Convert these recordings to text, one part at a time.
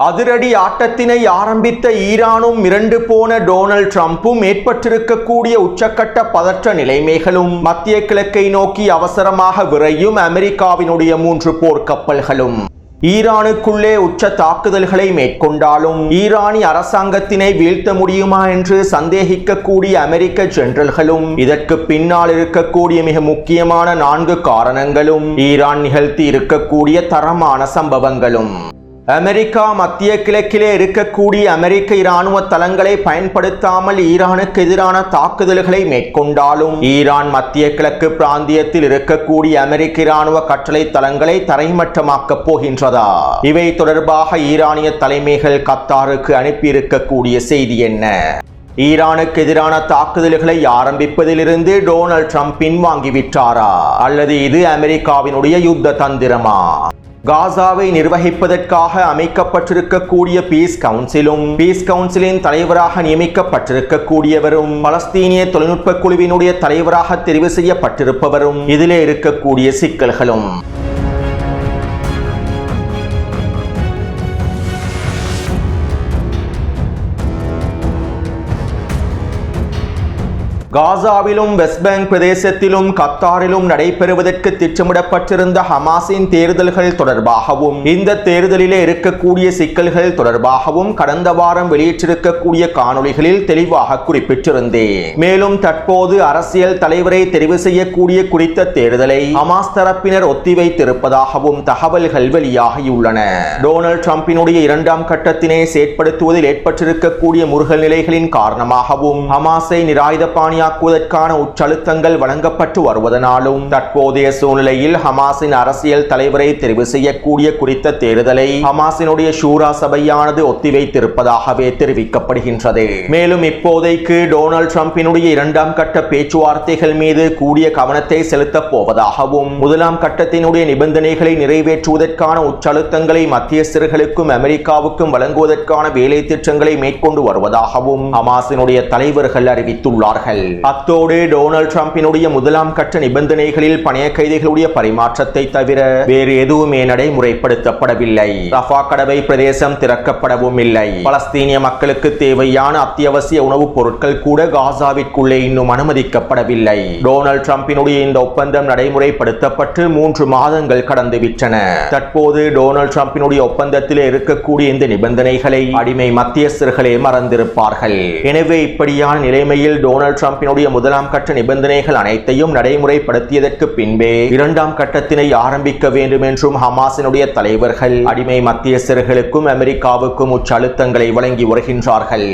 அதிரடி ஆட்டத்தினை ஆரம்பித்த ஈரானும் மிரண்டு போன டொனால்ட் ட்ரம்பும் ஏற்பட்டிருக்கக்கூடிய உச்சக்கட்ட பதற்ற நிலைமைகளும் மத்திய கிழக்கை நோக்கி அவசரமாக விரையும் அமெரிக்காவினுடைய 3 போர்க்கப்பல்களும் ஈரானுக்குள்ளே உச்ச தாக்குதல்களை மேற்கொண்டாலும் ஈரானிய அரசாங்கத்தினை வீழ்த்த முடியுமா என்று சந்தேகிக்கக்கூடிய அமெரிக்க ஜெனரல்களும் இதற்கு பின்னால் இருக்கக்கூடிய மிக முக்கியமான 4 காரணங்களும் ஈரான் நிகழ்த்தி இருக்கக்கூடிய தரமான சம்பவங்களும் அமெரிக்கா மத்திய கிழக்கிலே இருக்கக்கூடிய அமெரிக்க இராணுவ தளங்களை பயன்படுத்தாமல் ஈரானுக்கு எதிரான தாக்குதல்களை மேற்கொண்டாலும் ஈரான் மத்திய கிழக்கு பிராந்தியத்தில் இருக்கக்கூடிய அமெரிக்க இராணுவ கட்டளை தளங்களை தரைமட்டமாக்கப் போகின்றதா? இவை தொடர்பாக ஈரானிய தலைமைகள் கத்தாருக்கு அனுப்பியிருக்கக்கூடிய செய்தி என்ன? ஈரானுக்கு எதிரான தாக்குதல்களை ஆரம்பிப்பதிலிருந்து டொனால்ட் ட்ரம்ப் பின்வாங்கிவிட்டாரா அல்லது இது அமெரிக்காவினுடைய யுத்த தந்திரமா? காசாவை நிர்வகிப்பதற்காக அமைக்கப்பட்டிருக்கக்கூடிய பீஸ் கவுன்சிலின் தலைவராக நியமிக்கப்பட்டிருக்கக்கூடியவரும் பலஸ்தீனிய தொழில்நுட்ப குழுவினுடைய தலைவராக தெரிவு செய்யப்பட்டிருப்பவரும் இதிலே இருக்கக்கூடிய சிக்கல்களும் காசாவிலும் வெஸ்ட் பேங்க் பிரதேசத்திலும் கத்தாரிலும் நடைபெறுவதற்கு திட்டமிடப்பட்டிருந்த ஹமாஸின் தேர்தல்கள் தொடர்பாகவும் இந்த தேர்தலிலே இருக்கக்கூடிய சிக்கல்கள் தொடர்பாகவும் கடந்த வாரம் வெளியிட்டிருக்கக்கூடிய காணொளிகளில் தெளிவாக குறிப்பிட்டிருந்தேன். மேலும் தற்போது அரசியல் தலைவரை தெரிவு செய்யக்கூடிய குறித்த தேர்தலை ஹமாஸ் தரப்பினர் ஒத்திவைத்திருப்பதாகவும் தகவல்கள் வெளியாகியுள்ளன. டொனால்ட் ட்ரம்பினுடைய 2ஆம் கட்டத்தினை செயற்படுத்துவதில் ஏற்பட்டிருக்கக்கூடிய முருகல் நிலைகளின் காரணமாகவும் ஹமாஸை நிராயுதபாணி ாக்குவதற்கான உச்சழுத்தங்கள் வழங்கப்பட்டு வருவதனாலும் தற்போதைய சூழ்நிலையில் ஹமாஸின் அரசியல் தலைவரை தெரிவு செய்யக்கூடிய குறித்த தேர்தலை ஹமாஸினுடைய ஷூரா சபையானது ஒத்திவைத்திருப்பதாகவே தெரிவிக்கப்படுகின்றது. மேலும் இப்போதைக்கு டொனால்ட் ட்ரம்பினுடைய 2ஆம் கட்ட பேச்சுவார்த்தைகள் மீது கூடிய கவனத்தை செலுத்தப் போவதாகவும் 1ஆம் கட்டத்தினுடைய நிபந்தனைகளை நிறைவேற்றுவதற்கான உச்சழுத்தங்களை மத்தியஸ்தர்களுக்கும் அமெரிக்காவுக்கும் வழங்குவதற்கான வேலை திட்டங்களை மேற்கொண்டு வருவதாகவும் ஹமாஸினுடைய தலைவர்கள் அறிவித்துள்ளார்கள். அத்தோடு டொனால்ட் ட்ரம்பினுடைய 1ஆம் கட்ட நிபந்தனைகளில் பணைய கைதிகளுடைய பரிமாற்றத்தை தவிர வேறு எதுவுமே நடைமுறைப்படுத்தப்படவில்லை. ரஃபா கடவை பிரதேசம் திறக்கப்படவும் இல்லை. பலஸ்தீனிய மக்களுக்கு தேவையான அத்தியாவசிய உணவுப் பொருட்கள் கூட காசாவிற்குள்ளே இன்னும் அனுமதிக்கப்படவில்லை. டொனால்ட் ட்ரம்பினுடைய இந்த ஒப்பந்தம் நடைமுறைப்படுத்தப்பட்டு 3 மாதங்கள் கடந்துவிட்டன. தற்போது டொனால்ட் ட்ரம்பினுடைய ஒப்பந்தத்தில் இருக்கக்கூடிய இந்த நிபந்தனைகளை அடிமை மத்தியஸ்தர்களே மறந்திருப்பார்கள். எனவே இப்படியான நிலைமையில் டொனால்ட் ட்ரம்பினுடைய 1ஆம் கட்ட நிபந்தனைகள் அனைத்தையும் நடைமுறைப்படுத்தியதற்கு பின்பே 2ஆம் கட்டத்தினை ஆரம்பிக்க வேண்டும் என்றும் ஹமாஸினுடைய தலைவர்கள் அடிமை மத்தியஸ்தர்களுக்கும் அமெரிக்காவுக்கும் உச்சழுத்தங்களை வழங்கி வருகின்றார்கள்.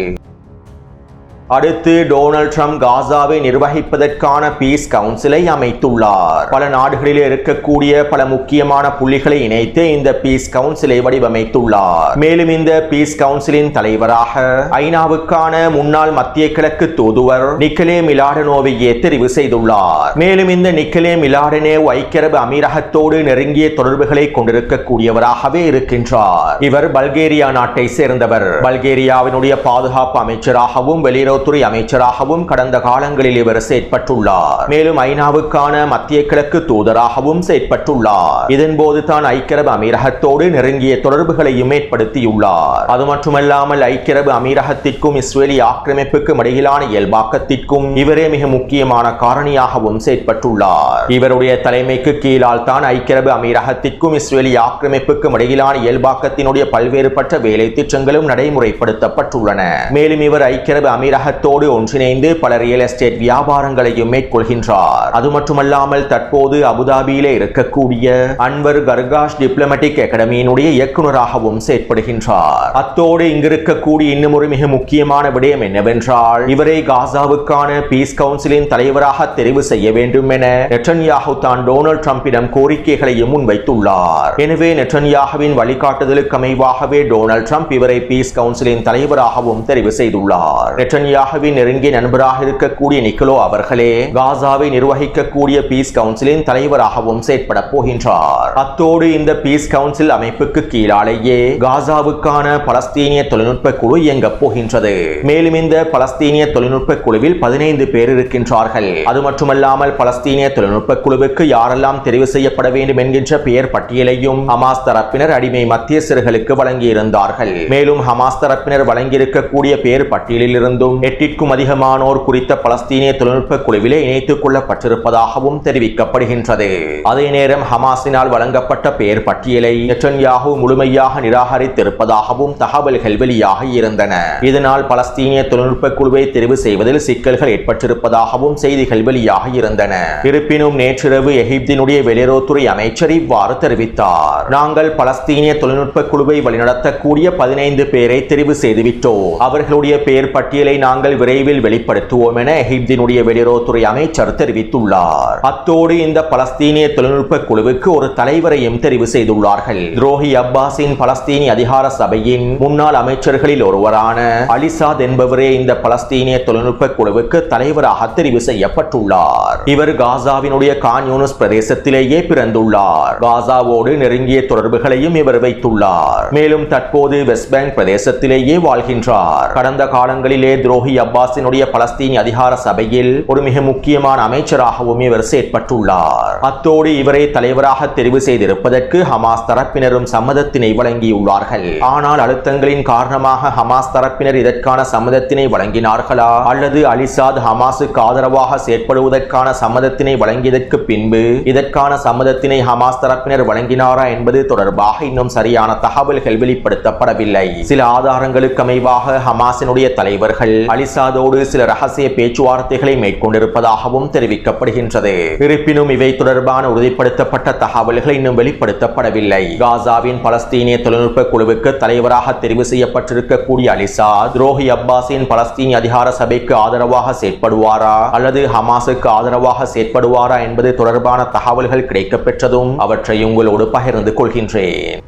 அடுத்து டொனால்ட் ட்ரம்ப் காசாவை நிர்வகிப்பதற்கான பீஸ் கவுன்சிலை அமைத்துள்ளார். பல நாடுகளில் இருக்கக்கூடிய பல முக்கியமான புள்ளிகளை இணைத்து இந்த பீஸ் கவுன்சிலை வடிவமைத்துள்ளார். மேலும் இந்த பீஸ் கவுன்சிலின் தலைவராக ஐநாவுக்கான முன்னாள் மத்திய கிழக்கு தூதுவர் நிக்கலே மிலாடனோவையே தெரிவு செய்துள்ளார். மேலும் இந்த நிக்கலே மிலாடனோவ் ஐக்கிய அரபு அமீரகத்தோடு நெருங்கிய தொடர்புகளை கொண்டிருக்கக்கூடியவராகவே இருக்கின்றார். இவர் பல்கேரியா நாட்டை சேர்ந்தவர். பல்கேரியாவினுடைய பாதுகாப்பு அமைச்சராகவும் வெளியுறவு துறை அமைச்சராகவும் கடந்த காலங்களில் இவர் செயற்பட்டுள்ளார். மேலும் ஐநாவுக்கான மத்திய கிழக்கு தூதராகவும் செயற்பட்டுள்ளார். இதன்போது தான் ஐக்கிய அரபு அமீரகத்தோடு நெருங்கிய தொடர்புகளையும் ஏற்படுத்தியுள்ளார். அது மட்டுமல்லாமல் ஐக்கிய அரபு அமீரகத்திற்கும் இஸ்ரேலிய ஆக்கிரமிப்புக்கும் இடையிலான இயல்பாக்கத்திற்கும் இவரே மிக முக்கியமான காரணியாகவும் செயற்பட்டுள்ளார். இவருடைய தலைமைக்கு கீழால் தான் ஐக்கிய அரபு அமீரகத்திற்கும் இஸ்ரேலிய ஆக்கிரமிப்புக்கும் இடையிலான இயல்பாக்கத்தினுடைய பல்வேறுபட்ட வேலை திட்டங்களும் நடைமுறைப்படுத்தப்பட்டுள்ளன. மேலும் இவர் ஐக்கிய அரபு அமீரக தோடு ஒன்றிணைந்து பல ரியல் எஸ்டேட் வியாபாரங்களையும் மேற்கொள்கின்றார். அது மட்டுமல்லாமல் தற்போது அபுதாபியிலே இருக்கக்கூடிய அன்வர் கர்காஷ் டிப்ளமேட்டிக் அகாடமியினுடைய இயக்குநராகவும் செயற்படுகின்றார். அத்தோடு இங்கிருக்கக்கூடிய இன்னும் ஒரு மிக முக்கியமான விடயம் என்னவென்றால் இவரை காசாவுக்கான பீஸ் கவுன்சிலின் தலைவராக தெரிவு செய்ய வேண்டும் என நெட்டன்யாஹு தான் டொனால்ட் ட்ரம்பிடம் கோரிக்கைகளையும் முன்வைத்துள்ளார். எனவே நெட்டன்யாஹுவின் வழிகாட்டுதலுக்கு அமைவாகவே டொனால்ட் ட்ரம்ப் இவரை பீஸ் கவுன்சிலின் தலைவராகவும் தெரிவு செய்துள்ளார். நெட்டன்யாஹு நெதன்யாஹுவின் நெருங்கிய நண்பராக இருக்கக்கூடிய நிக்கோலோ அவர்களே காசாவை நிர்வகிக்கக்கூடிய பீஸ் கவுன்சிலின் தலைவராகவும் செயற்பட போகின்றார். அத்தோடு இந்த பீஸ் கவுன்சில் அமைப்புக்கு கீழாலேயே காசாவுக்கான பலஸ்தீனிய தொழில்நுட்ப குழு இயங்க போகின்றது. மேலும் இந்த பலஸ்தீனிய தொழில்நுட்ப குழுவில் 15 பேர் இருக்கின்றார்கள். அது மட்டுமல்லாமல் பலஸ்தீனிய தொழில்நுட்ப குழுவுக்கு யாரெல்லாம் தெரிவு செய்யப்பட வேண்டும் என்கின்ற பெயர் பட்டியலையும் ஹமாஸ் தரப்பினர் அடிமை மத்தியஸ்தர்களுக்கு வழங்கியிருந்தார்கள். மேலும் ஹமாஸ் தரப்பினர் வழங்கியிருக்கக்கூடிய பெயர் பட்டியலில் இருந்தும் 8க்கும் அதிகமானோர் குறித்த பலஸ்தீனிய தொழில்நுட்ப குழுவிலே இணைத்துக் கொள்ளப்பட்டிருப்பதாகவும் தெரிவிக்கப்படுகின்றது. அதே நேரம் ஹமாஸினால் வழங்கப்பட்ட பெயர் பட்டியலை நெதன்யாஹு முழுமையாக நிராகரித்திருப்பதாகவும் தகவல்கள் வெளியாகி இருந்தன. இதனால் பலஸ்தீனிய தொழில்நுட்ப குழுவை தெரிவு செய்வதில் சிக்கல்கள் ஏற்பட்டிருப்பதாகவும் செய்திகள் வெளியாகி இருந்தன. இருப்பினும் நேற்றிரவு எகிப்தினுடைய வெளியுறவுத்துறை அமைச்சர் இவ்வாறு தெரிவித்தார். நாங்கள் பலஸ்தீனிய தொழில்நுட்ப குழுவை வழிநடத்தக்கூடிய 15 பேரை தெரிவு செய்துவிட்டோம். அவர்களுடைய பெயர் பட்டியலை நாங்கள் விரைவில் வெளிப்படுத்துவோம் என எகிப்தினுடைய வெளியுறவுத்துறை அமைச்சர் தெரிவித்துள்ளார். அத்தோடு இந்த பலஸ்தீனிய தொழில்நுட்ப குழுவுக்கு ஒரு தலைவரையும் தெரிவு செய்துள்ளார்கள். துரோஹி அப்பாஸின் பலஸ்தீனிய அதிகார சபையின் முன்னாள் அமைச்சர்களில் ஒருவரான அலிசாத் என்பவரே இந்த பலஸ்தீனிய தொழில்நுட்ப குழுவுக்கு தலைவராக தெரிவு செய்யப்பட்டுள்ளார். இவர் காசாவினுடைய கான் யூனிஸ் பிரதேசத்திலேயே பிறந்துள்ளார். காசாவோடு நெருங்கிய தொடர்புகளையும் இவர் வைத்துள்ளார். மேலும் தற்போது வெஸ்ட் பேங்க் பிரதேசத்திலேயே வாழ்கின்றார். கடந்த காலங்களிலே துரோஹி அப்பாஸினுடைய பலஸ்தீனிய அதிகார சபையில் ஒரு மிக முக்கியமான அமைச்சராகவும் இவர் செயற்பட்டுள்ளார். அத்தோடு இவரை தலைவராக தெரிவு செய்திருப்பதற்கு ஹமாஸ் தரப்பினரும் சம்மதத்தினை வழங்கியுள்ளார்கள். ஆனால் அழுத்தங்களின் காரணமாக ஹமாஸ் தரப்பினர் இதற்கான சம்மதத்தினை வழங்கினார்களா அல்லது அலிசாத் ஹமாஸுக்கு ஆதரவாக செயற்படுவதற்கான சம்மதத்தினை வழங்கியதற்கு பின்பு இதற்கான சம்மதத்தினை ஹமாஸ் தரப்பினர் வழங்கினாரா என்பது தொடர்பாக இன்னும் சரியான தகவல்கள் வெளிப்படுத்தப்படவில்லை. சில ஆதாரங்களுக்கு அமைவாக ஹமாஸினுடைய தலைவர்கள் அலிசாதோடு சில ரகசிய பேச்சுவார்த்தைகளை மேற்கொண்டிருப்பதாகவும் தெரிவிக்கப்படுகின்றது. இருப்பினும் இவை தொடர்பான உறுதிப்படுத்தப்பட்ட தகவல்கள் இன்னும் வெளிப்படுத்தப்படவில்லை. காசாவின் பலஸ்தீனிய தொழில்நுட்ப குழுவுக்கு தலைவராக தெரிவு செய்யப்பட்டிருக்கக்கூடிய அலிசாத் துரோஹி அப்பாஸின் பலஸ்தீனிய அதிகார சபைக்கு ஆதரவாக செயற்படுவாரா அல்லது ஹமாஸுக்கு ஆதரவாக செயற்படுவாரா என்பது தொடர்பான தகவல்கள் கிடைக்கப்பெற்றதும் அவற்றை உங்களோடு பகிர்ந்து கொள்கின்றேன்.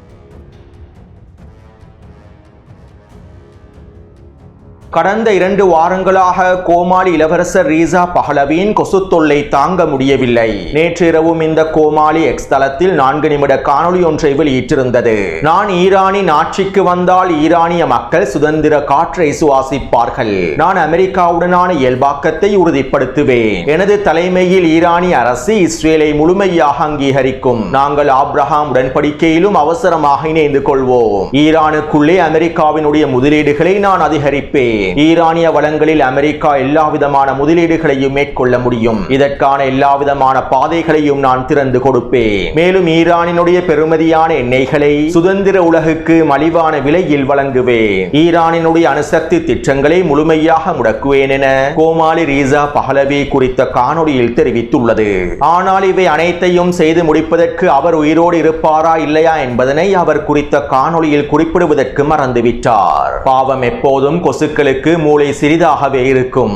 கடந்த 2 வாரங்களாக கோமாளி இளவரசர் ரீசா பஹலவியின் கொசு தொல்லை தாங்க முடியவில்லை. நேற்று இரவும் இந்த கோமாளி எக்ஸ் தளத்தில் 4 நிமிட காணொளி ஒன்றை வெளியிட்டிருந்தது. நான் ஈரானின் ஆட்சிக்கு வந்தால் ஈரானிய மக்கள் சுதந்திர காற்றை சுவாசிப்பார்கள். நான் அமெரிக்காவுடனான இயல்பாக்கத்தை உறுதிப்படுத்துவேன். எனது தலைமையில் ஈரானிய அரசு இஸ்ரேலை முழுமையாக அங்கீகரிக்கும். நாங்கள் ஆப்ரஹாம் உடன்படிக்கையிலும் அவசரமாக இணைந்து கொள்வோம். ஈரானுக்குள்ளே அமெரிக்காவினுடைய முதலீடுகளை நான் அதிகரிப்பேன். ஈரானிய வளங்களில் அமெரிக்கா எல்லா விதமான முதலீடுகளையும் மேற்கொள்ள முடியும். இதற்கான எல்லா விதமான பாதைகளையும் நான் திறந்து கொடுப்பேன். மேலும் ஈரானினுடைய பெருமதியான எண்ணெய்களை சுதந்திர உலகுக்கு மலிவான விலையில் வழங்குவேன். ஈரானினுடைய அணுசக்தி திட்டங்களை முழுமையாக முடக்குவேன் என கோமாளி ரீசா பஹலவி குறித்த காணொளியில் தெரிவித்துள்ளது. ஆனால் இவை அனைத்தையும் செய்து முடிப்பதற்கு அவர் உயிரோடு இருப்பாரா இல்லையா என்பதனை அவர் குறித்த காணொளியில் குறிப்பிடுவதற்கு மறந்துவிட்டார். பாவம், எப்போதும் கொசுக்களுக்கு மூளை சிறிதாகவே இருக்கும்.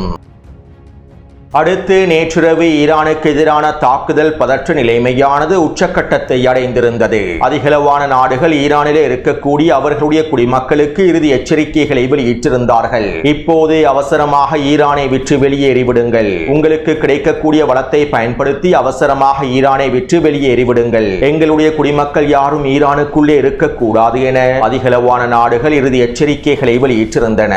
அடுத்து நேற்றிரவு ஈரானுக்கு எதிரான தாக்குதல் பதற்ற நிலைமையானது உச்சக்கட்டத்தை அடைந்திருந்தது. அதிகளவான நாடுகள் ஈரானிலே இருக்கக்கூடிய அவர்களுடைய குடிமக்களுக்கு இறுதி எச்சரிக்கைகளை வெளியிட்டிருந்தார்கள். இப்போது அவசரமாக ஈரானை விட்டு வெளியேறிவிடுங்கள். உங்களுக்கு கிடைக்கக்கூடிய வளத்தை பயன்படுத்தி அவசரமாக ஈரானை விட்டு வெளியேறிவிடுங்கள். எங்களுடைய குடிமக்கள் யாரும் ஈரானுக்குள்ளே இருக்கக்கூடாது என அதிகளவான நாடுகள் இறுதி எச்சரிக்கைகளை வெளியிட்டிருந்தன.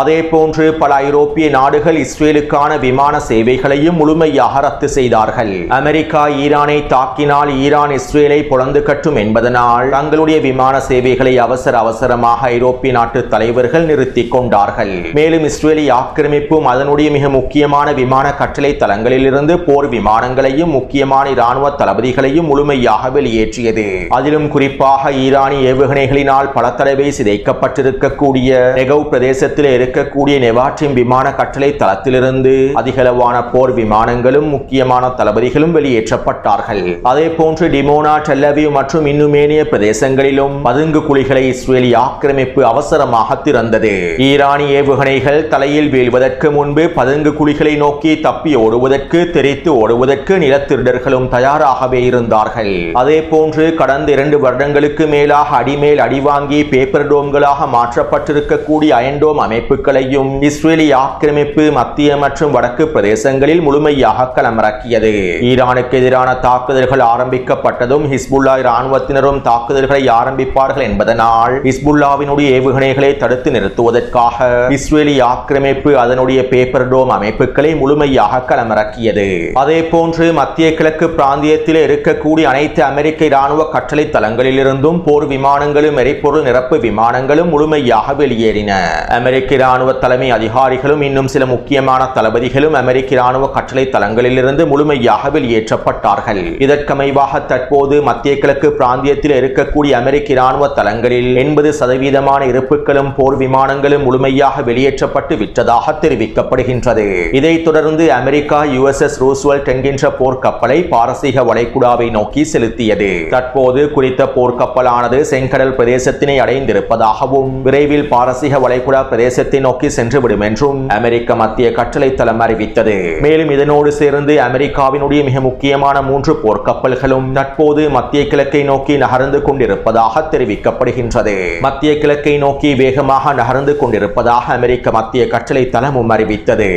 அதே போன்று பல ஐரோப்பிய நாடுகள் இஸ்ரேலுக்கான விமான சேவைகளையும் முழுமையாக ரத்து செய்தார்கள். அமெரிக்கா ஈரானை தாக்கினால் ஈரான் இஸ்ரேலை பொளந்து கட்டும் என்பதனால் தங்களுடைய விமான சேவைகளை அவசரமாக ஐரோப்பிய நாட்டு தலைவர்கள் நிறுத்திக் கொண்டார்கள். மேலும் இஸ்ரேலிய ஆக்கிரமிப்பும் அதனுடைய மிக முக்கியமான விமான கட்டளை தளங்களில் இருந்து போர் விமானங்களையும் முக்கியமான இராணுவ தளபதிகளையும் முழுமையாக வெளியேற்றியது. அதிலும் குறிப்பாக ஈரானிய ஏவுகணைகளினால் பல தடவை சிதைக்கப்பட்டிருக்கக்கூடிய நெகவ் பிரதேசத்தில் இருக்கக்கூடிய நெவாட்டிம் விமான கட்டளை தளத்திலிருந்து அதிகளவான கனந்தவான போர் விமானங்களும் முக்கியமான தளபதிகளும் வெளியேற்றப்பட்டார்கள். அதே போன்று டிமோனா, டெல் அவீவ் மற்றும் இன்னும் ஏனைய பிரதேசங்களிலும் பதுங்கு குழிகளை இஸ்ரேலிய ஆக்கிரமிப்பு அவசரமாக திறந்தது. ஈரானிய ஏவுகணைகள் தலையில் வீழ்வதற்கு முன்பு பதுங்கு குழிகளை நோக்கி தப்பி ஓடுவதற்கு, தெரித்து ஓடுவதற்கு நிலத்திருடர்களும் தயாராகவே இருந்தார்கள். அதே போன்று கடந்த 2 வருடங்களுக்கு மேலாக அடிமேல் அடிவாங்கி பேப்பர் டோம்களாக மாற்றப்பட்டிருக்கக்கூடிய அயன்டோம் அமைப்புகளையும் இஸ்ரேலிய ஆக்கிரமிப்பு மத்திய மற்றும் வடக்கு பிரதேசங்களில் முழுமையாக களமிறக்கியது. ஈரானுக்கு எதிரான தாக்குதல்கள் ஆரம்பிக்கப்பட்டதும் ஹிஸ்புல்லா இராணுவத்தினரும் தாக்குதல்களை ஆரம்பிப்பார்கள் என்பதனால் ஹிஸ்புல்லாவினுடைய ஏவுகணைகளை தடுத்து நிறுத்துவதற்காக இஸ்ரேலிய ஆக்கிரமிப்பு அதனுடைய பேப்பர் டோம் அமைப்புகளை முழுமையாக களமிறக்கியது. அதே போன்று மத்திய கிழக்கு பிராந்தியத்தில் இருக்கக்கூடிய அனைத்து அமெரிக்க இராணுவ கட்டளை தளங்களிலிருந்தும் போர் விமானங்களும் எரிபொருள் நிரப்பு விமானங்களும் முழுமையாக வெளியேறின. அமெரிக்க இராணுவ தலைமை அதிகாரிகளும் இன்னும் சில முக்கியமான தளபதிகளும் அமெரிக்க இராணுவ கட்டளை தளங்களிலிருந்து முழுமையாக வெளியேற்றப்பட்டார்கள். இதற்கமைவாக தற்போது மத்திய கிழக்கு பிராந்தியத்தில் இருக்கக்கூடிய அமெரிக்க இராணுவ தளங்களில் 80% இருப்புகளும் போர் விமானங்களும் முழுமையாக வெளியேற்றப்பட்டு விட்டதாக தெரிவிக்கப்படுகின்றது. இதைத் தொடர்ந்து அமெரிக்கா USS ரூஸ்வெல்ட் என்கின்ற போர்க்கப்பலை பாரசீக வளைகுடாவை நோக்கி செலுத்தியது. தற்போது குறித்த போர்க்கப்பலானது செங்கடல் பிரதேசத்தினை அடைந்திருப்பதாகவும் விரைவில் பாரசீக வளைகுடா பிரதேசத்தை நோக்கி சென்றுவிடும் என்றும் அமெரிக்க மத்திய கட்டளை தளம் அறிவித்தது. மேலும் இதனோடு சேர்ந்து அமெரிக்காவினுடைய மிக முக்கியமான 3 போர்க்கப்பல்களும் தற்போது மத்திய கிழக்கை நோக்கி நகர்ந்து கொண்டிருப்பதாக தெரிவிக்கப்படுகின்றது. மத்திய கிழக்கை நோக்கி வேகமாக நகர்ந்து கொண்டிருப்பதாக அமெரிக்க மத்திய கட்டளை தளமும் அறிவித்தது.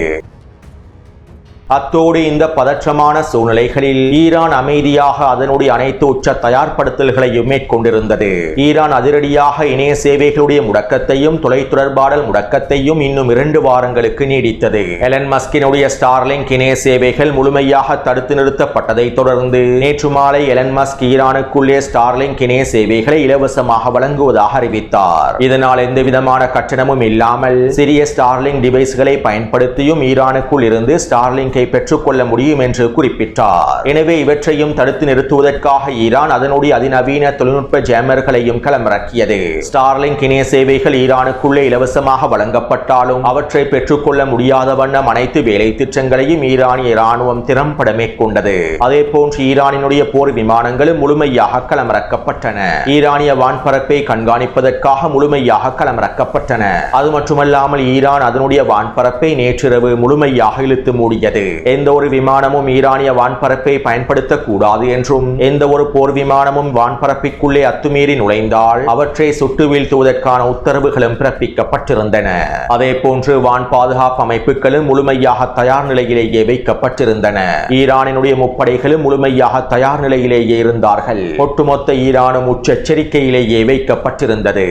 அத்தோடு இந்த பதற்றமான சூழ்நிலைகளில் ஈரான் அமைதியாக அதனுடைய அனைத்து உச்ச தயார்படுத்தல்களையும் மேற்கொண்டிருந்தது. ஈரான் அதிரடியாக இணைய சேவைகளுடைய முடக்கத்தையும் தொலைத்தொடர்பாடல் முடக்கத்தையும் இன்னும் 2 வாரங்களுக்கு நீடித்தது. எலன் மஸ்கினுடைய ஸ்டார்லிங்க் இணைய சேவைகள் முழுமையாக தடுத்து நிறுத்தப்பட்டதை தொடர்ந்து நேற்று மாலை எலன் மஸ்க் ஈரானுக்குள்ளே ஸ்டார்லிங்க் இணைய சேவைகளை இலவசமாக வழங்குவதாக அறிவித்தார். இதனால் எந்தவிதமான கட்டணமும் இல்லாமல் சிறிய ஸ்டார்லிங்க் டிவைஸ்களை பயன்படுத்தியும் ஈரானுக்குள் இருந்து ஸ்டார்லிங்க் பெற்றுக்கொள்ள முடியும் என்று குறிப்பிட்டார். எனவே இவற்றையும் தடுத்து நிறுத்துவதற்காக ஈரான் அதனுடைய அதிநவீன தொழில்நுட்ப ஜேமர்களையும் களமிறக்கியது. ஸ்டார்லிங்க் இணைய சேவைகள் ஈரானுக்குள்ளே இலவசமாக வழங்கப்பட்டாலும் அவற்றை பெற்றுக்கொள்ள முடியாத வண்ணம் அனைத்து வேலை திட்டங்களையும் ஈரானிய இராணுவம் திறம்பட மேற்கொண்டது. அதே போன்று ஈரானினுடைய போர் விமானங்களும் முழுமையாக களமிறக்கப்பட்டன. ஈரானிய வான்பரப்பை கண்காணிப்பதற்காக முழுமையாக களமிறக்கப்பட்டன. அது மட்டுமல்லாமல் ஈரான் அதனுடைய வான்பரப்பை நேற்றிரவு முழுமையாக இழுத்து மூடியது. எந்த ஒரு விமானமும் ஈரானிய வான்பரப்பை பயன்படுத்தக்கூடாது என்றும் எந்த ஒரு போர் விமானமும் வான்பரப்பிற்குள்ளே அத்துமீறி நுழைந்தால் அவற்றை சுட்டு வீழ்த்துவதற்கான உத்தரவுகளும் பிறப்பிக்கப்பட்டிருந்தன. அதே போன்று வான் பாதுகாப்பு அமைப்புகளும் முழுமையாக தயார் நிலையிலேயே வைக்கப்பட்டிருந்தன. ஈரானினுடைய முப்படைகளும் முழுமையாக தயார் நிலையிலேயே இருந்தார்கள். ஒட்டுமொத்த ஈரானும் உச்செச்சரிக்கையிலேயே வைக்கப்பட்டிருந்தது.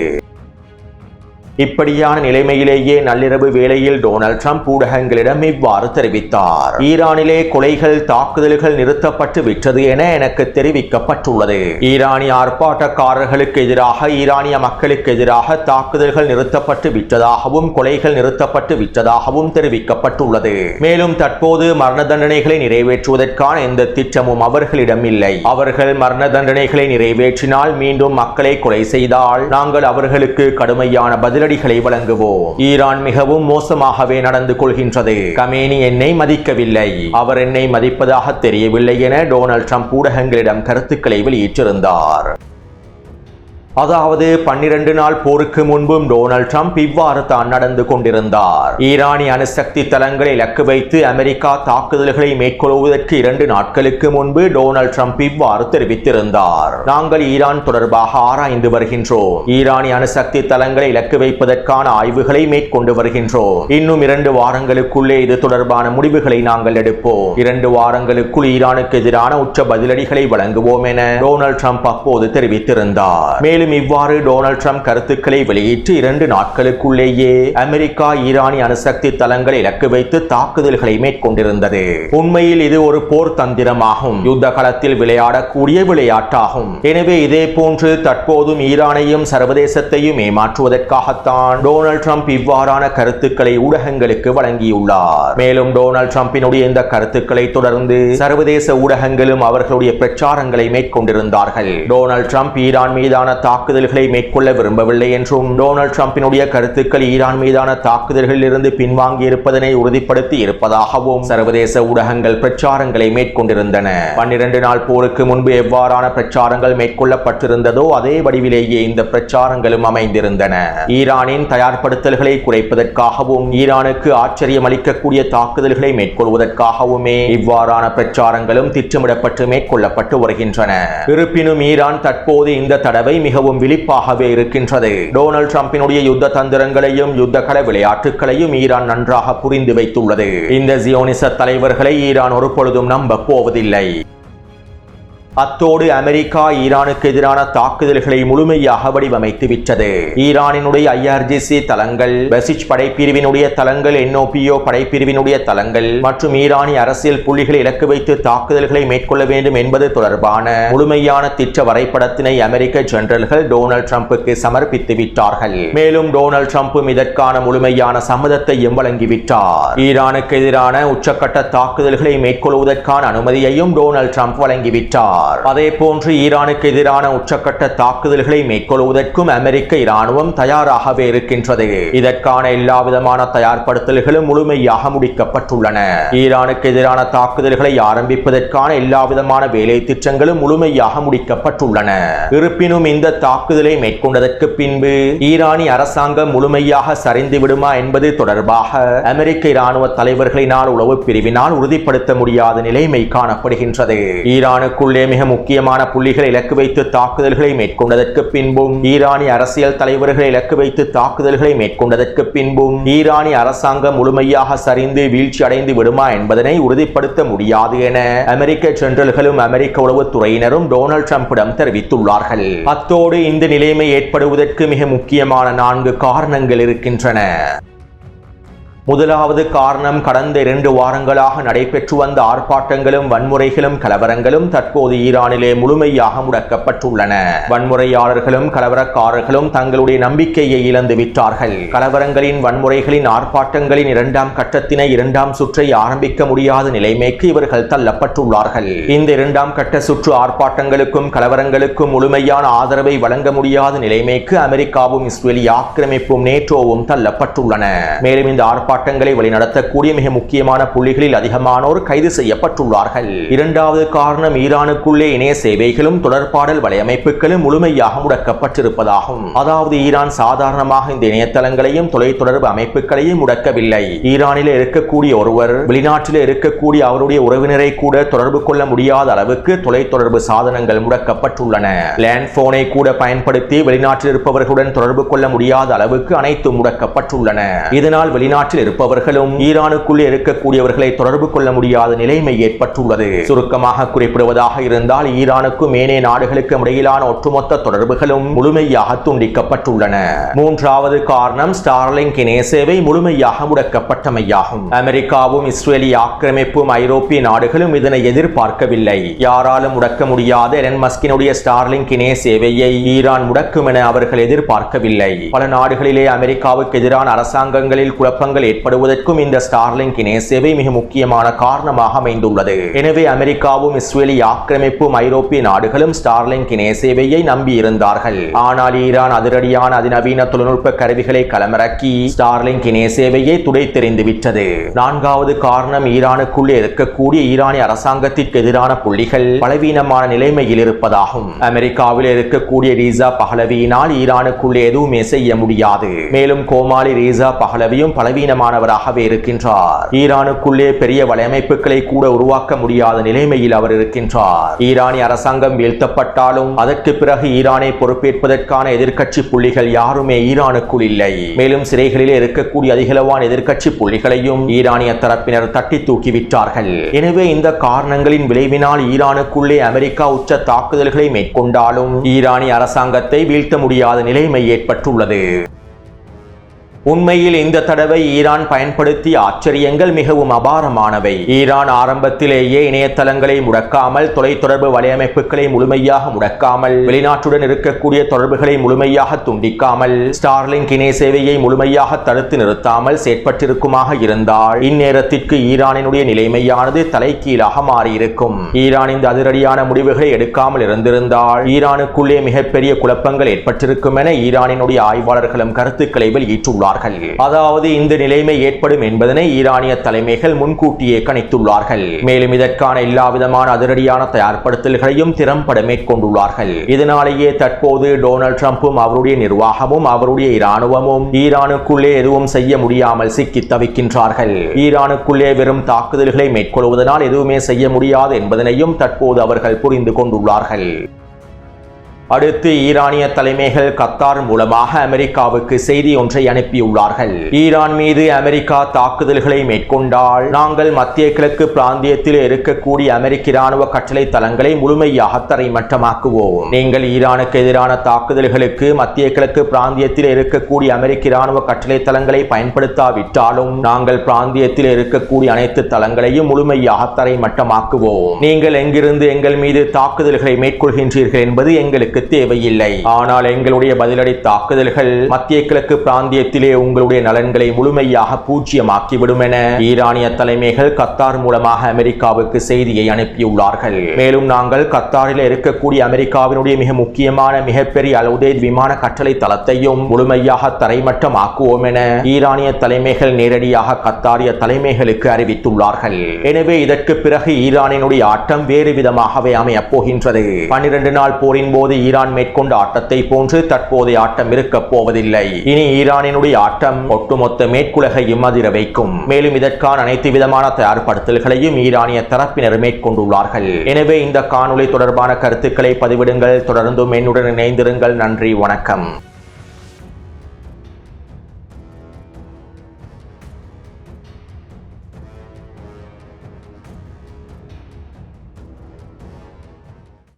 இப்படியான நிலைமையிலேயே நள்ளிரவு வேளையில் டொனால்ட் ட்ரம்ப் ஊடகங்களிடம் இவ்வாறு தெரிவித்தார். ஈரானிலே கொலைகள், தாக்குதல்கள் நிறுத்தப்பட்டு விட்டது என எனக்கு தெரிவிக்கப்பட்டுள்ளது. ஈரானிய ஆர்ப்பாட்டக்காரர்களுக்கு எதிராக, ஈரானிய மக்களுக்கு எதிராக தாக்குதல்கள் நிறுத்தப்பட்டு விட்டதாகவும் கொலைகள் நிறுத்தப்பட்டு விட்டதாகவும் தெரிவிக்கப்பட்டுள்ளது. மேலும் தற்போது மரண தண்டனைகளை நிறைவேற்றுவதற்கான எந்த திட்டமும் அவர்களிடம் இல்லை. அவர்கள் மரண தண்டனைகளை நிறைவேற்றினால், மீண்டும் மக்களை கொலை செய்தால் நாங்கள் அவர்களுக்கு கடுமையான பதில் வழங்குவோம். ஈரான் மிகவும் மோசமாகவே நடந்து கொள்கின்றது. கமேனி என்னை மதிக்கவில்லை, அவர் என்னை மதிப்பதாக தெரியவில்லை என டொனால்ட் ட்ரம்ப் ஊடகங்களிடம் கருத்துக்களை வெளியிட்டிருந்தார். அதாவது 12 நாள் போருக்கு முன்பும் டொனால்ட் ட்ரம்ப் இவ்வாறு தான் நடந்து கொண்டிருந்தார். ஈரானிய அணுசக்தி தளங்களை இலக்கு வைத்து அமெரிக்கா தாக்குதல்களை மேற்கொள்வதற்கு 2 நாட்களுக்கு முன்பு டொனால்ட் ட்ரம்ப் இவ்வாறு தெரிவித்திருந்தார். நாங்கள் ஈரான் தொடர்பாக ஆராய்ந்து வருகின்றோம். ஈரானிய அணுசக்தி தளங்களை இலக்கு வைப்பதற்கான ஆய்வுகளை மேற்கொண்டு வருகின்றோம். இன்னும் 2 வாரங்களுக்குள்ளே இது தொடர்பான முடிவுகளை நாங்கள் எடுப்போம். 2 வாரங்களுக்குள் ஈரானுக்கு எதிரான உச்ச பதிலடிகளை வழங்குவோம் என டொனால்ட் ட்ரம்ப் அப்போது தெரிவித்திருந்தார். மேலும் இவ்வாறு டொனால்ட் ட்ரம்ப் கருத்துக்களை வெளியிட்டு 2 நாட்களுக்குள்ளேயே அமெரிக்கா ஈரானிய அணுசக்தி தளங்களை இலக்கு வைத்து தாக்குதல்களை மேற்கொண்டிருந்தது. உண்மையில் இது ஒரு போர் தந்திரமாகும். யுத்த களத்தில் விளையாடக்கூடிய விளையாட்டாகும். எனவே இதே போன்று தற்போதும் ஈரானையும் சர்வதேசத்தையும் ஏமாற்றுவதற்காகத்தான் டொனால்ட் ட்ரம்ப் இவ்வாறான கருத்துக்களை ஊடகங்களுக்கு வழங்கியுள்ளார். மேலும் டொனால்ட் ட்ரம்பினுடைய இந்த கருத்துக்களை தொடர்ந்து சர்வதேச ஊடகங்களும் அவர்களுடைய பிரச்சாரங்களை மேற்கொண்டிருந்தார்கள். டொனால்ட் ட்ரம்ப் ஈரான் மீதான தாக்குதல்களை மேற்கொள்ள விரும்பவில்லை என்றும் டொனால்ட் ட்ரம்பினுடைய கருத்துக்கள் ஈரான் மீதான தாக்குதல்களில் இருந்து பின்வாங்கி இருப்பதனை உறுதிப்படுத்தி இருப்பதாகவும் சர்வதேச ஊடகங்கள் பிரச்சாரங்களை மேற்கொண்டிருந்தன. 12 நாள் போருக்கு முன்பு எவ்வாறான பிரச்சாரங்கள் மேற்கொள்ளப்பட்டிருந்ததோ அதே வடிவிலேயே இந்த பிரச்சாரங்களும் அமைந்திருந்தன. ஈரானின் தயார்படுத்தல்களை குறைப்பதற்காகவும் ஈரானுக்கு ஆச்சரியம் அளிக்கக்கூடிய தாக்குதல்களை மேற்கொள்வதற்காகவுமே இவ்வாறான பிரச்சாரங்களும் திட்டமிடப்பட்டு மேற்கொள்ளப்பட்டு வருகின்றன. இருப்பினும் ஈரான் தற்போது இந்த தடவை மிகவும் விழிப்பாகவே இருக்கின்றது. டொனால்ட் ட்ரம்பினுடைய யுத்த தந்திரங்களையும் யுத்த கள விளையாட்டுகளையும் ஈரான் நன்றாக புரிந்து வைத்துள்ளது. இந்த ஜியோனிச தலைவர்களை ஈரான் ஒரு பொழுதும் நம்ப போவதில்லை. அத்தோடு அமெரிக்கா ஈரானுக்கு எதிரான தாக்குதல்களை முழுமையாக வடிவமைத்து விட்டது. ஈரானினுடைய IRGC தளங்கள், பெசிச் படைப்பிரிவினுடைய தளங்கள், NOPO படைப்பிரிவினுடைய தளங்கள் மற்றும் ஈரானிய அரசியல் புள்ளிகளை இலக்கு வைத்து தாக்குதல்களை மேற்கொள்ள வேண்டும் என்பது தொடர்பான முழுமையான திட்ட வரைபடத்தினை அமெரிக்க ஜெனரல்கள் டொனால்ட் ட்ரம்புக்கு சமர்ப்பித்து விட்டார்கள். மேலும் டொனால்ட் ட்ரம்பும் இதற்கான முழுமையான சம்மதத்தையும் வழங்கிவிட்டார். ஈரானுக்கு எதிரான உச்சக்கட்ட தாக்குதல்களை மேற்கொள்வதற்கான அனுமதியையும் டொனால்ட் ட்ரம்ப் வழங்கிவிட்டார். அதே போன்று ஈரானுக்கு எதிரான உச்சக்கட்ட தாக்குதல்களை மேற்கொள்வதற்கும் அமெரிக்க இராணுவம் தயாராகவே இருக்கின்றது. இதற்கான எல்லா விதமான தயார்படுத்தல்களும் முழுமையாக முடிக்கப்பட்டுள்ளன. ஈரானுக்கு எதிரான தாக்குதல்களை ஆரம்பிப்பதற்கான எல்லா விதமான வேலை திட்டங்களும் முழுமையாக முடிக்கப்பட்டுள்ளன. இருப்பினும் இந்த தாக்குதலை மேற்கொண்டதற்கு பின்பு ஈரானிய அரசாங்கம் முழுமையாக சரிந்து விடுமா என்பது தொடர்பாக அமெரிக்க இராணுவ தலைவர்களினால் உளவு பிரிவினால் உறுதிப்படுத்த முடியாத நிலைமை காணப்படுகின்றது. ஈரானுக்குள்ளே மிக முக்கியமான புள்ளிகளை இலக்கு வைத்து தாக்குதல்களை மேற்கொண்டதற்கு பின்பும் ஈரானிய அரசியல் தலைவர்களை இலக்கு வைத்து தாக்குதல்களை மேற்கொண்டதற்கு பின்பும் ஈரானிய அரசாங்கம் முழுமையாக சரிந்து வீழ்ச்சி அடைந்து விடுமா என்பதனை உறுதிப்படுத்த முடியாது என அமெரிக்க ஜெனரல்களும் அமெரிக்க உளவுத்துறையினரும் டொனால்ட் ட்ரம்பிடம் தெரிவித்துள்ளார்கள். அத்தோடு இந்த நிலைமை ஏற்படுவதற்கு மிக முக்கியமான 4 காரணங்கள் இருக்கின்றன. முதலாவது காரணம், கடந்த 2 வாரங்களாக நடைபெற்று வந்த ஆர்ப்பாட்டங்களும் வன்முறைகளும் கலவரங்களும் தற்போது ஈரானிலே முழுமையாக முடக்கப்பட்டுள்ளன. வன்முறையாளர்களும் கலவரக்காரர்களும் தங்களுடைய நம்பிக்கையை இழந்து விட்டார்கள். கலவரங்களின், வன்முறைகளின், ஆர்ப்பாட்டங்களின் 2ஆம் கட்டத்தினை 2ஆம் சுற்றை ஆரம்பிக்க முடியாத நிலைமைக்கு இவர்கள் தள்ளப்பட்டுள்ளார்கள். இந்த 2ஆம் கட்ட சுற்று ஆர்ப்பாட்டங்களுக்கும் கலவரங்களுக்கும் முழுமையான ஆதரவை வழங்க முடியாத நிலைமைக்கு அமெரிக்காவும் இஸ்ரேலிய ஆக்கிரமிப்பும் நேட்டோவும் தள்ளப்பட்டுள்ளன. மேலும் இந்த ஆர்ப்பாட்டங்களை வழிநடத்தக்கூடிய மிக முக்கியமான புள்ளிகளில் அதிகமானோர் கைது செய்யப்பட்டுள்ளார்கள். 2வது காரணம், ஈரானுக்குள்ளே இணைய சேவைகளும் தொடர்பாடல் வலையமைப்புகளும் முழுமையாக முடக்கப்பட்டிருப்பதாகும். அதாவது ஈரான் சாதாரணமாக இந்த இணையதளங்களையும் தொலைத்தொடர்பு அமைப்புகளையும் முடக்கவில்லை. ஈரானில் இருக்கக்கூடிய ஒருவர் வெளிநாட்டில் இருக்கக்கூடிய அவருடைய உறவினரை கூட தொடர்பு கொள்ள முடியாத அளவுக்கு தொலைத்தொடர்பு சாதனங்கள் முடக்கப்பட்டுள்ளன. லேண்ட் போனை கூட பயன்படுத்தி வெளிநாட்டில் இருப்பவர்களுடன் தொடர்பு கொள்ள முடியாத அளவுக்கு அனைத்தும் முடக்கப்பட்டுள்ளன. இதனால் வெளிநாட்டில் இருப்பவர்களும் ஈரானுக்குள்ளே இருக்கக்கூடியவர்களை தொடர்பு கொள்ள முடியாத நிலைமை ஏற்பட்டுள்ளது. சுருக்கமாக குறிப்பிடுவதாக இருந்தால் ஈரானுக்கும் ஏனைய நாடுகளுக்கும் இடையிலான ஒட்டுமொத்த தொடர்புகளும் முழுமையாக துண்டிக்கப்பட்டுள்ளன. 3வது காரணம், ஸ்டார்லிங்க் இணைய சேவை முழுமையாக முடக்கப்பட்டமையாகும். அமெரிக்காவும் இஸ்ரேலிய ஆக்கிரமிப்பும் ஐரோப்பிய நாடுகளும் இதனை எதிர்பார்க்கவில்லை. யாராலும் முடக்க முடியாத எலன் மஸ்கினுடைய ஸ்டார்லிங்க் இணைய சேவையை ஈரான் முடக்கும் என அவர்கள் எதிர்பார்க்கவில்லை. பல நாடுகளிலே அமெரிக்காவுக்கு எதிரான அரசாங்கங்களில் குழப்பங்கள் ஏற்படுவதற்கும் இந்த ஸ்டார்லிங்க் இணைய சேவை மிக முக்கியமான காரணமாக அமைந்துள்ளது. எனவே அமெரிக்காவும் இஸ்ரேலிய ஆக்கிரமிப்பும் ஐரோப்பிய நாடுகளும் ஸ்டார்லிங்க் இணைய சேவையை நம்பியிருந்தார்கள். ஆனால் ஈரான் அதிரடியான அதிநவீன தொழில்நுட்ப கருவிகளை களமிறக்கி ஸ்டார்லிங்க் இணைய சேவையை துடைத்தெறிந்துவிட்டது. 4வது காரணம், ஈரானுக்குள்ளே இருக்கக்கூடிய ஈரானிய அரசாங்கத்திற்கு எதிரான புள்ளிகள் பலவீனமான நிலைமையில் இருப்பதாகும். அமெரிக்காவில் இருக்கக்கூடிய ரீசா பஹலவியினால் ஈரானுக்குள்ளே எதுவுமே செய்ய முடியாது. மேலும் கோமாளி ரீசா பஹலவியும் பலவீனமானவராகவே இருக்கின்றார். ஈரானுக்குள்ளே பெரிய வலையமைப்புகளை கூட உருவாக்க முடியாத நிலைமையில் அவர் இருக்கின்றார். ஈரானிய அரசாங்கம் வீழ்த்தப்பட்டாலும் அதற்கு பிறகு ஈரானை பொறுப்பேற்பதற்கான எதிர்க்கட்சி புள்ளிகள் யாருமே ஈரானுக்குள் இல்லை. மேலும் சிறைகளிலே இருக்கக்கூடிய அதிகளவான எதிர்க்கட்சி புள்ளிகளையும் ஈரானிய தரப்பினர் தட்டி தூக்கிவிட்டார்கள். எனவே இந்த காரணங்களின் விளைவினால் ஈரானுக்குள்ளே அமெரிக்கா உச்ச தாக்குதல்களை மேற்கொண்டாலும் ஈரானிய அரசாங்கத்தை வீழ்த்த முடியாத நிலைமை ஏற்பட்டுள்ளது. உண்மையில் இந்த தடவை ஈரான் பயன்படுத்திய ஆச்சரியங்கள் மிகவும் அபாரமானவை. ஈரான் ஆரம்பத்திலேயே இணையதளங்களை முடக்காமல், தொலைத்தொடர்பு வலையமைப்புகளை முழுமையாக முடக்காமல், வெளிநாட்டுடன் இருக்கக்கூடிய தொடர்புகளை முழுமையாக துண்டிக்காமல், ஸ்டார்லிங்க் இணைய சேவையை முழுமையாக தடுத்து நிறுத்தாமல் செயற்பட்டிருக்குமாக இருந்தால் இந்நேரத்திற்கு ஈரானினுடைய நிலைமையானது தலைகீழாக மாறியிருக்கும். ஈரான் இந்த அதிரடியான முடிவுகளை எடுக்காமல் இருந்திருந்தால் ஈரானுக்குள்ளே மிகப்பெரிய குழப்பங்கள் ஏற்பட்டிருக்கும் என ஈரானினுடைய ஆய்வாளர்களும் கருத்துக்களை வெளியிட்டுள்ளார்கள். அதாவது இந்த நிலைமை ஏற்படும் என்பதனை ஈரானிய தலைமைகள் முன்கூட்டியே கணித்துள்ளார்கள். மேலும் இதற்கான எல்லாவிதமான அதிரடியான தயார்படுத்தல்களையும் திறம்பட மேற்கொண்டுள்ளார்கள். இதனாலேயே தற்போது டொனால்ட் ட்ரம்பும் அவருடைய நிர்வாகமும் அவருடைய இராணுவமும் ஈரானுக்குள்ளே எதுவும் செய்ய முடியாமல் சிக்கி தவிக்கின்றார்கள். ஈரானுக்குள்ளே வெறும் தாக்குதல்களை மேற்கொள்வதனால் எதுவுமே செய்ய முடியாது என்பதனையும் தற்போது அவர்கள் புரிந்து கொண்டுள்ளார்கள். அடுத்து ஈரானிய தலைமைகள் கத்தார் மூலமாக அமெரிக்காவுக்கு செய்தி ஒன்றை அனுப்பியுள்ளார்கள். ஈரான் மீது அமெரிக்கா தாக்குதல்களை மேற்கொண்டால் நாங்கள் மத்திய கிழக்கு பிராந்தியத்தில் இருக்கக்கூடிய அமெரிக்க இராணுவ கட்டளை தளங்களை முழுமையாக தரைமட்டமாக்குவோம். நீங்கள் ஈரானுக்கு எதிரான தாக்குதல்களுக்கு மத்திய கிழக்கு பிராந்தியத்தில் இருக்கக்கூடிய அமெரிக்க இராணுவ கட்டளை தளங்களை பயன்படுத்தாவிட்டாலும் நாங்கள் பிராந்தியத்தில் இருக்கக்கூடிய அனைத்து தளங்களையும் முழுமையாக தரைமட்டமாக்குவோம். நீங்கள் எங்கிருந்து எங்கள் மீது தாக்குதல்களை மேற்கொள்கின்றீர்கள் என்பது எங்களுக்கு தேவையில்லை. ஆனால் எங்களுடைய பதிலடி தாக்குதல்கள் மத்திய கிழக்கு பிராந்தியத்திலே உங்களுடைய நலன்களை முழுமையாக பூஜ்ஜியமாக்கிவிடும் என ஈரானிய தலைமைகள் கத்தார் மூலமாக அமெரிக்காவுக்கு செய்தியை அனுப்பியுள்ளார்கள். மேலும் நாங்கள் கத்தாரில் இருக்கக்கூடிய அமெரிக்காவினுடைய மிக முக்கியமான மிகப்பெரிய அல்-உதைத் விமான கட்டளை தளத்தையும் முழுமையாக தரைமட்டமாக்குவோம் என ஈரானிய தலைமைகள் நேரடியாக கத்தாரிய தலைமைகளுக்கு அறிவித்துள்ளார்கள். எனவே இதற்கு பிறகு ஈரானினுடைய ஆட்டம் வேறு விதமாகவே அமையப் போகின்றது. 12 நாள் போரின் போது ஈரான் மேற்கொண்ட ஆட்டத்தை போன்று தற்போதைய ஆட்டம் இருக்கப் போவதில்லை. இனி ஈரானினுடைய ஆட்டம் ஒட்டுமொத்த மேற்குலகையும் அதிர வைக்கும். மேலும் இதற்கான அனைத்து விதமான தயார்படுத்தல்களையும் ஈரானிய தரப்பினர் மேற்கொண்டுள்ளார்கள். எனவே இந்த காணொளி தொடர்பான கருத்துக்களை பதிவிடுங்கள். தொடர்ந்தும் என்னுடன் இணைந்திருங்கள். நன்றி, வணக்கம்.